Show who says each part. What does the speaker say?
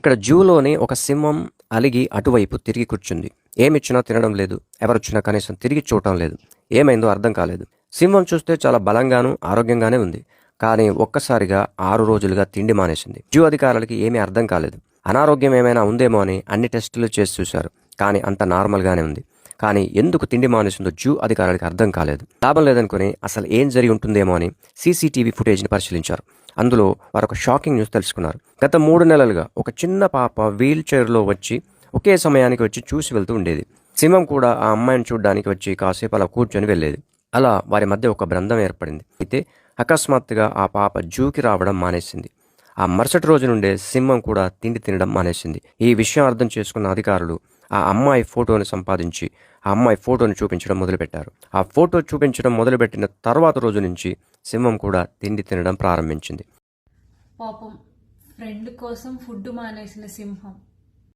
Speaker 1: ఇక్కడ జూలోని ఒక సింహం అలిగి అటువైపు తిరిగి కూర్చుంది. ఏమిచ్చినా తినడం లేదు. ఎవరొచ్చినా కనీసం తిరిగి చూడటం లేదు. ఏమైందో అర్థం కాలేదు. సింహం చూస్తే చాలా బలంగాను ఆరోగ్యంగానే ఉంది. కానీ ఒక్కసారిగా 6 రోజులుగా తిండి మానేసింది. జూ అధికారులకి ఏమీ అర్థం కాలేదు. అనారోగ్యం ఏమైనా ఉందేమో అని అన్ని టెస్టులు చేసి చూశారు. కానీ అంత నార్మల్గానే ఉంది. కానీ ఎందుకు తిండి మానేసిందో జూ అధికారులకి అర్థం కాలేదు. లాభం లేదనుకుని అసలు ఏం జరిగి ఉంటుందేమో అని సీసీటీవీ ఫుటేజ్ని పరిశీలించారు. అందులో వారొక షాకింగ్ న్యూస్ తెలుసుకున్నారు. గత 3 నెలలుగా ఒక చిన్న పాప వీల్ చైర్లో వచ్చి ఒకే సమయానికి వచ్చి చూసి వెళ్తూ ఉండేది. సింహం కూడా ఆ అమ్మాయిని చూడడానికి వచ్చి కాసేపు అలా కూర్చొని వెళ్ళేది. అలా వారి మధ్య ఒక బంధం ఏర్పడింది. అయితే అకస్మాత్తుగా ఆ పాప జూకి రావడం మానేసింది. ఆ మరుసటి రోజు నుండే సింహం కూడా తిండి తినడం మానేసింది. ఈ విషయం అర్థం చేసుకున్న అధికారులు ఆ అమ్మాయి ఫోటోని సంపాదించి ఆ అమ్మాయి ఫోటోని చూపించడం మొదలుపెట్టారు. ఆ ఫోటో చూపించడం మొదలుపెట్టిన తర్వాత రోజు నుంచి సింహం కూడా తిండి తినడం ప్రారంభించింది.
Speaker 2: పాపం ఫ్రెండ్ కోసం ఫుడ్ మానేసిన సింహం.